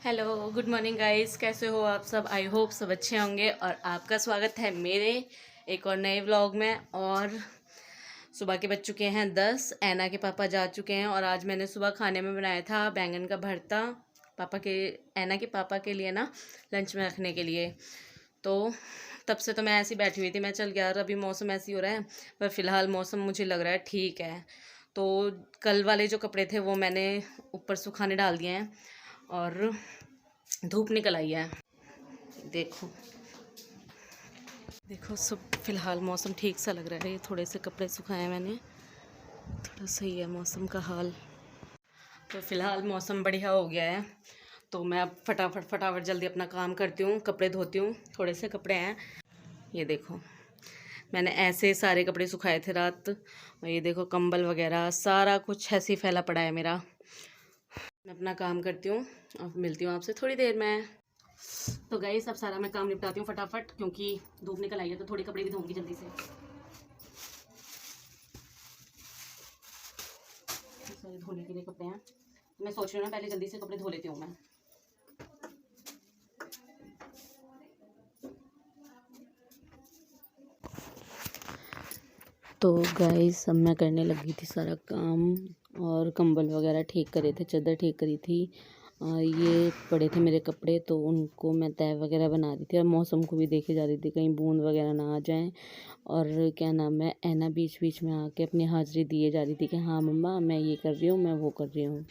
Hello good morning guys, कैसे हो आप सब। आई होप सब अच्छे होंगे और आपका स्वागत है मेरे एक और नए व्लॉग में। और सुबह के बज चुके हैं 10। ऐना के पापा जा चुके हैं और आज मैंने सुबह खाने में बनाया था बैंगन का भरता पापा के ऐना के पापा के लिए ना, लंच में रखने के लिए। तो तब से तो मैं ऐसी बैठी हुई थी, मैं चल यार अभी मौसम ऐसी हो रहा है, पर फ़िलहाल मौसम मुझे लग रहा है ठीक है। तो कल वाले जो कपड़े थे वो मैंने ऊपर सुखाने डाल दिए हैं और धूप निकल आई है। देखो देखो सब फ़िलहाल मौसम ठीक सा लग रहा है। ये थोड़े से कपड़े सुखाए हैं मैंने, थोड़ा सही है मौसम का हाल। तो फ़िलहाल मौसम बढ़िया हो गया है, तो मैं अब फटाफट फटाफट जल्दी अपना काम करती हूँ, कपड़े धोती हूँ। थोड़े से कपड़े हैं, ये देखो मैंने ऐसे सारे कपड़े सुखाए थे रात। और ये देखो कंबल वगैरह सारा कुछ ऐसे ही फैला पड़ा है मेरा। मैं अपना काम करती हूँ और मिलती हूँ आपसे थोड़ी देर में। तो गाइस अब सारा मैं काम निपटाती हूँ फटाफट, क्योंकि धूप निकल आई है तो थोड़े कपड़े भी धोऊंगी जल्दी से। सारे धोने के लिए कपड़े हैं, तो मैं सोच रही हूँ ना पहले जल्दी से कपड़े धो लेती हूँ मैं। तो गाइस अब मैं करने लगी थी सारा काम, और कंबल वगैरह ठीक करे थे, चादर ठीक करी थी। ये पड़े थे मेरे कपड़े, तो उनको मैं तह वगैरह बना रही थी और मौसम को भी देखे जा रही थी कहीं बूंद वगैरह ना आ जाएं। और क्या नाम है, ऐना बीच बीच में आके अपनी हाजिरी दिए जा रही थी कि हाँ मम्मा मैं ये कर रही हूँ, मैं वो कर रही हूँ।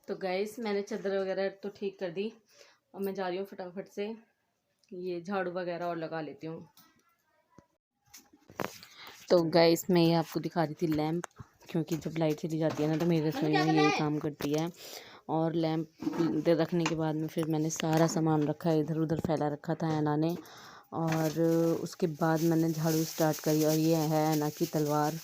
तो गाइस मैंने चादर वगैरह तो ठीक कर दी और मैं जा रही हूँ फटाफट से ये झाड़ू वगैरह और लगा लेती हूँ। तो गाइस मैं ये आपको दिखा रही थी लैंप, क्योंकि जब लाइट चली जाती है ना तो मेरी रसोई में यही काम करती है। और लैंप रखने के बाद में फिर मैंने सारा सामान रखा है, इधर उधर फैला रखा था ऐना ने। और उसके बाद मैंने झाड़ू स्टार्ट करी, और ये है ऐना की तलवार।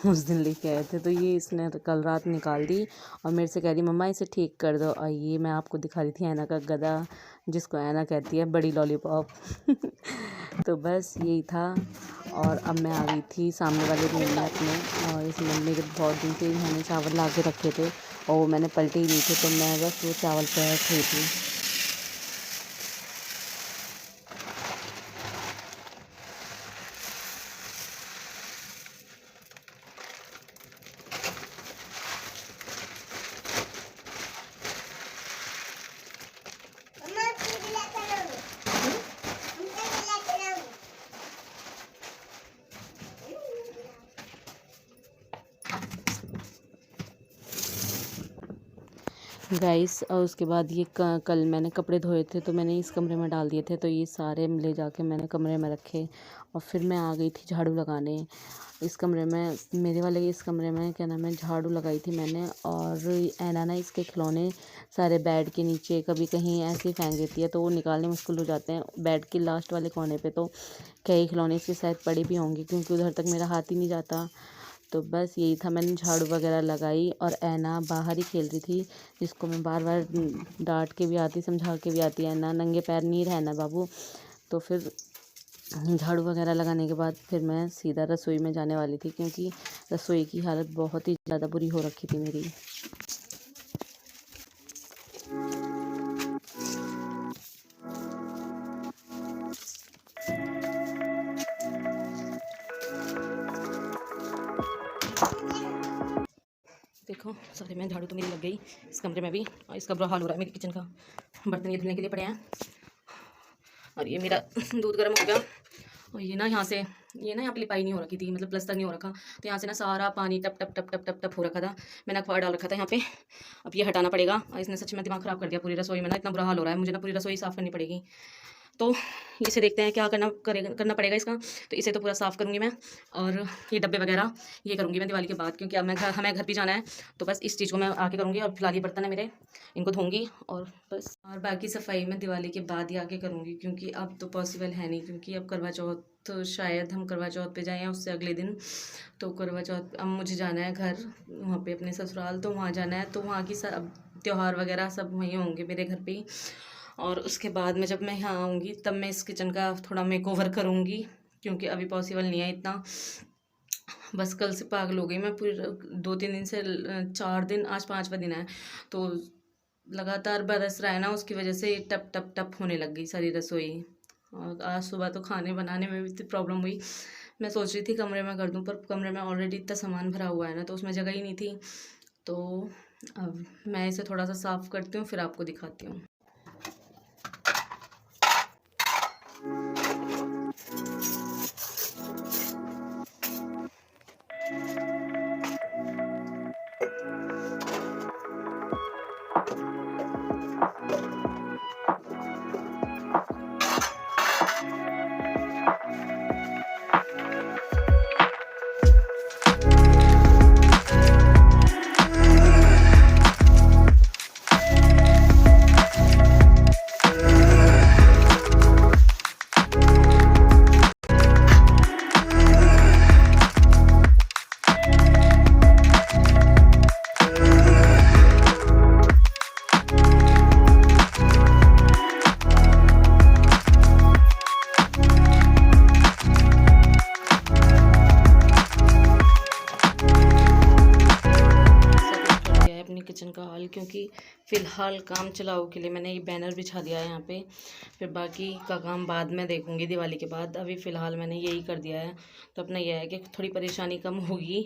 उस दिन लेके आए थे तो ये इसने कल रात निकाल दी और मेरे से कह रही मम्मा इसे ठीक कर दो। और ये मैं आपको दिखा रही थी ऐना का गदा, जिसको ऐना कहती है बड़ी लॉलीपॉप। तो बस यही था। और अब मैं आ गई थी सामने वाले रूम में अपने, और इस मम्मी के बहुत दिन से मैंने चावल ला के रखे थे और वो मैंने पलटे ही नहीं थे, तो मैं बस वो चावल पे रख रही थी। गाइस और उसके बाद ये कल मैंने कपड़े धोए थे तो मैंने इस कमरे में डाल दिए थे, तो ये सारे ले जाके मैंने कमरे में रखे। और फिर मैं आ गई थी झाड़ू लगाने इस कमरे में, मेरे वाले इस कमरे में क्या नाम है झाड़ू लगाई थी मैंने। और ऐना ना इसके खिलौने सारे बेड के नीचे कभी कहीं ऐसे ही फेंक देती है, तो वो निकालने मुश्किल हो जाते हैं। बेड के लास्ट वाले कोने पे तो कई खिलौने इसके शायद पड़े भी होंगे, क्योंकि उधर तक मेरा हाथ ही नहीं जाता। तो बस यही था, मैंने झाड़ू वगैरह लगाई और ऐना बाहर ही खेल रही थी, जिसको मैं बार बार डांट के भी आती, समझा के भी आती, ऐना नंगे पैर नहीं रहना बाबू। तो फिर झाड़ू वगैरह लगाने के बाद फिर मैं सीधा रसोई में जाने वाली थी, क्योंकि रसोई की हालत बहुत ही ज़्यादा बुरी हो रखी थी मेरी। देखो सारे में झाड़ू तो मेरी लग गई, इस कमरे में भी, और इसका बुरा हाल हो रहा है मेरी किचन का। बर्तन ये धुलने के लिए पड़े हैं, और ये मेरा दूध गर्म हो गया। और ये ना यहाँ से, ये ना यहाँ पे लिपाई नहीं हो रखी थी, मतलब प्लस्तर नहीं हो रखा, तो यहाँ से ना सारा पानी टप टप टप टप टप टप हो रखा था। मैंने अखबार डाल रखा था यहाँ पे, अब ये हटाना पड़ेगा। और इसने सच में दिमाग ख़राब कर दिया पूरी रसोई में ना, इतना बुरा हाल हो रहा है, मुझे ना पूरी रसोई साफ़ करनी पड़ेगी। तो इसे देखते हैं क्या करना पड़ेगा इसका। तो इसे तो पूरा साफ़ करूँगी मैं, और ये डब्बे वगैरह ये करूँगी मैं दिवाली के बाद, क्योंकि अब हमें घर भी जाना है। तो बस इस चीज़ को मैं आके करूँगी, और फिलहाल ये बर्तन है मेरे, इनको धोऊँगी और बस। और बाकी सफाई मैं दिवाली के बाद ही आके करूँगी, क्योंकि अब तो पॉसिबल है नहीं, क्योंकि अब करवा चौथ तो शायद हम करवा चौथ पे जाएँ या उससे अगले दिन। तो करवा चौथ अब मुझे जाना है घर, वहाँ पे अपने ससुराल, तो वहाँ जाना है, तो वहाँ की सब त्योहार वगैरह सब वहीं होंगे मेरे घर पे ही। और उसके बाद में जब मैं यहाँ आऊँगी तब मैं इस किचन का थोड़ा मेकओवर करूँगी, क्योंकि अभी पॉसिबल नहीं है इतना। बस कल से पागल हो गई मैं, पूरे 2-3 दिन से 4 दिन, आज 5वां दिन है, तो लगातार बरस रहा है ना, उसकी वजह से टप टप टप होने लग गई सारी रसोई। और आज सुबह तो खाने बनाने में भी इतनी प्रॉब्लम हुई। मैं सोच रही थी कमरे में कर दूं, पर कमरे में ऑलरेडी इतना सामान भरा हुआ है ना, तो उसमें जगह ही नहीं थी। तो अब मैं इसे थोड़ा सा साफ़ करती हूँ, फिर आपको दिखाती हूँ। अपनी किचन का हाल, क्योंकि फ़िलहाल काम चलाओ के लिए मैंने ये बैनर बिछा दिया है यहाँ पे। फिर बाकी का काम बाद में देखूँगी दिवाली के बाद, अभी फ़िलहाल मैंने यही कर दिया है। तो अपना यह है कि थोड़ी परेशानी कम होगी,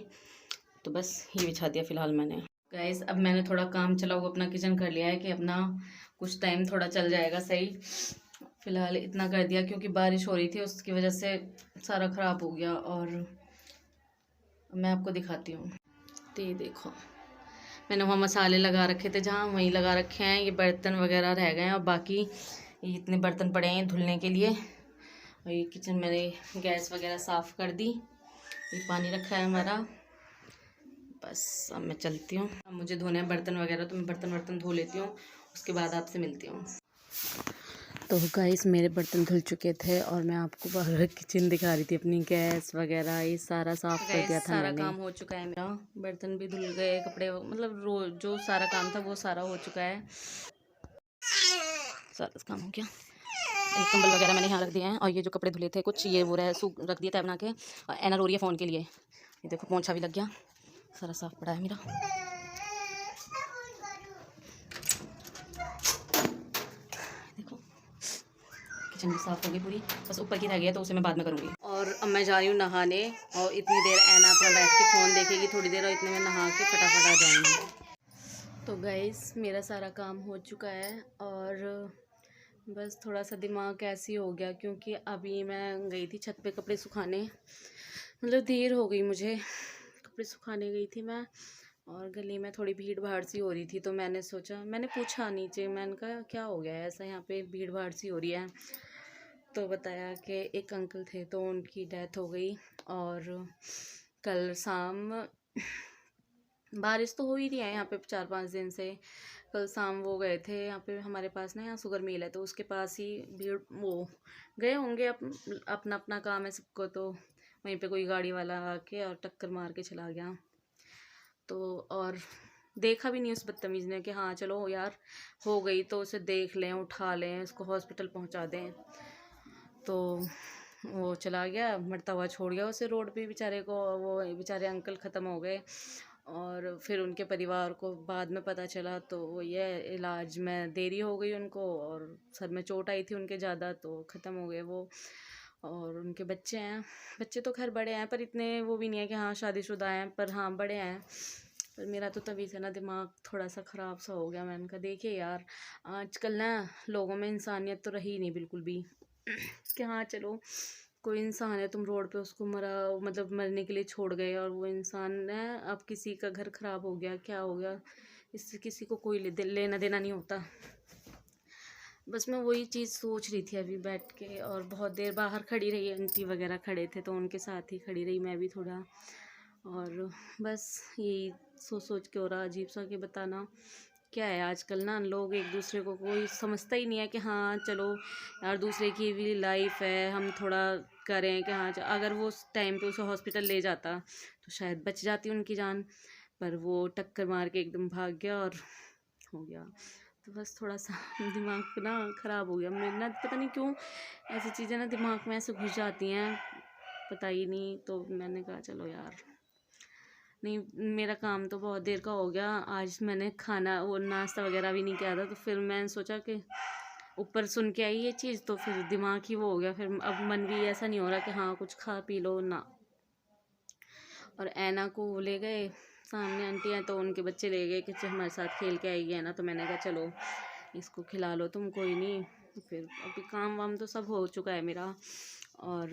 तो बस ये बिछा दिया फ़िलहाल मैंने। गाइस अब मैंने थोड़ा काम चलाओ अपना किचन कर लिया है, कि अपना कुछ टाइम थोड़ा चल जाएगा सही। फ़िलहाल इतना कर दिया, क्योंकि बारिश हो रही थी, उसकी वजह से सारा ख़राब हो गया। और मैं आपको दिखाती हूँ, तो ये देखो मैंने वहाँ मसाले लगा रखे थे, जहाँ वहीं लगा रखे हैं। ये बर्तन वगैरह रह गए हैं, और बाकी ये इतने बर्तन पड़े हैं धुलने के लिए। और ये किचन मैंने गैस वगैरह साफ़ कर दी, ये पानी रखा है हमारा। बस अब मैं चलती हूँ, अब मुझे धोने हैं बर्तन वगैरह, तो मैं बर्तन धो लेती हूँ, उसके बाद आपसे मिलती हूँ। तो गाइस मेरे बर्तन धुल चुके थे, और मैं आपको बाहर किचन दिखा रही थी अपनी, गैस वगैरह ये सारा साफ़ कर दिया था सारा मैंने। काम हो चुका है मेरा, बर्तन भी धुल गए, कपड़े मतलब रोज जो सारा काम था वो सारा हो चुका है, सारा काम हो गया। एक कंबल वगैरह मैंने यहाँ रख दिए हैं, और ये जो कपड़े धुले थे कुछ ये वो रख दिए थे बना के, और एना रो रही है फ़ोन के लिए। ये देखो पोंछा भी लग गया, सारा साफ़ पड़ा है मेरा। देखो किचन भी साफ़ हो गई पूरी, बस ऊपर की रह गई है, तो उसे मैं बाद में करूँगी। और अब मैं जा रही हूँ नहाने, और इतनी देर ऐना अपना बैठ के फ़ोन देखेगी थोड़ी देर, और इतने में नहा के फटाफट आ जाऊँगी। तो गाइस मेरा सारा काम हो चुका है, और बस थोड़ा सा दिमाग ऐसे ही हो गया, क्योंकि अभी मैं गई थी छत पे कपड़े सुखाने, मतलब देर हो गई मुझे, कपड़े सुखाने गई थी मैं, और गली में थोड़ी भीड़ भाड़ सी हो रही थी। तो मैंने सोचा, मैंने पूछा नीचे, मैंने कहा क्या हो गया है ऐसा, यहाँ पे भीड़ भाड़ सी हो रही है। तो बताया कि एक अंकल थे, तो उनकी डेथ हो गई, और कल शाम बारिश तो हो ही रही है यहाँ पे 4-5 दिन से। कल शाम वो गए थे यहाँ पे, हमारे पास ना यहाँ शुगर मिल है, तो उसके पास ही भीड़ वो गए होंगे, अपना अपना काम है सबको, तो वहीं पे कोई गाड़ी वाला आके और टक्कर मार के चला गया। तो और देखा भी नहीं उस बदतमीज़ ने कि हाँ चलो यार हो गई तो उसे देख लें, उठा लें, उसको हॉस्पिटल पहुंचा दें। तो वो चला गया, मरता हुआ छोड़ गया उसे रोड पे बेचारे को। वो बेचारे अंकल ख़त्म हो गए, और फिर उनके परिवार को बाद में पता चला, तो वो ये इलाज में देरी हो गई उनको, और सर में चोट आई थी उनके ज़्यादा, तो ख़त्म हो गए वो। और उनके बच्चे हैं, बच्चे तो खैर बड़े हैं, पर इतने वो भी नहीं है कि हाँ शादीशुदा हैं, पर हाँ बड़े हैं। पर मेरा तो तभी से ना दिमाग थोड़ा सा ख़राब सा हो गया। मैंने कहा देखिए यार आजकल ना लोगों में इंसानियत तो रही नहीं बिल्कुल भी कि हाँ चलो कोई इंसान है, तुम रोड पे उसको मरा मतलब मरने के लिए छोड़ गए, और वो इंसान है, अब किसी का घर ख़राब हो गया क्या हो गया, इससे किसी को कोई लेना देना नहीं होता। बस मैं वही चीज़ सोच रही थी अभी बैठ के, और बहुत देर बाहर खड़ी रही, आंटी वगैरह खड़े थे तो उनके साथ ही खड़ी रही मैं भी थोड़ा, और बस यही सोच सोच के हो रहा अजीब सा कि बताना क्या है, आजकल ना लोग एक दूसरे को कोई समझता ही नहीं है कि हाँ चलो यार दूसरे की भी लाइफ है, हम थोड़ा करें कि हाँ अगर वो उस टाइम पे उसे हॉस्पिटल ले जाता तो शायद बच जाती उनकी जान, पर वो टक्कर मार के एकदम भाग गया और हो गया। तो बस थोड़ा सा दिमाग ना ख़राब हो गया मेरा ना, पता नहीं क्यों ऐसी चीज़ें ना दिमाग में ऐसे घुस जाती हैं, पता ही नहीं। तो मैंने कहा चलो यार, नहीं मेरा काम तो बहुत देर का हो गया, आज मैंने खाना वो नाश्ता वगैरह भी नहीं किया था, तो फिर मैंने सोचा कि ऊपर सुन के आई ये चीज़ तो फिर दिमाग ही वो हो गया, फिर अब मन भी ऐसा नहीं हो रहा कि हाँ कुछ खा पी लो ना। और ऐना को वो ले गए, सामने आंटी हैं तो उनके बच्चे ले गए कि चल हमारे साथ खेल के आएगी है ना, तो मैंने कहा चलो इसको खिला लो तुम, कोई नहीं। फिर अभी काम वाम तो सब हो चुका है मेरा, और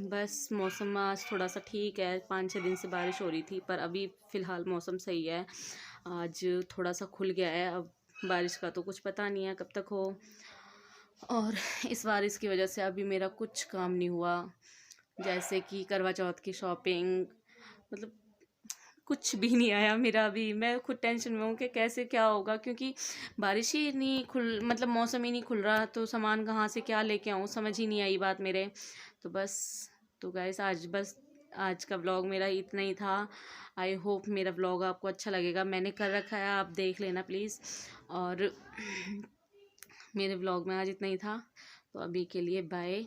बस मौसम आज थोड़ा सा ठीक है, 5-6 दिन से बारिश हो रही थी पर अभी फ़िलहाल मौसम सही है, आज थोड़ा सा खुल गया है। अब बारिश का तो कुछ पता नहीं है कब तक हो, और इस बारिश की वजह से अभी मेरा कुछ काम नहीं हुआ, जैसे कि करवा चौथ की शॉपिंग, मतलब कुछ भी नहीं आया मेरा अभी। मैं खुद टेंशन में हूँ कि कैसे क्या होगा, क्योंकि बारिश ही नहीं खुल मतलब मौसम ही नहीं खुल रहा, तो सामान कहाँ से क्या लेके आऊँ समझ ही नहीं आई बात मेरे। तो बस, तो गाइस आज का व्लॉग मेरा इतना ही था। आई होप मेरा व्लॉग आपको अच्छा लगेगा, मैंने कर रखा है आप देख लेना प्लीज़। और मेरे व्लॉग में आज इतना ही था, तो अभी के लिए बाय।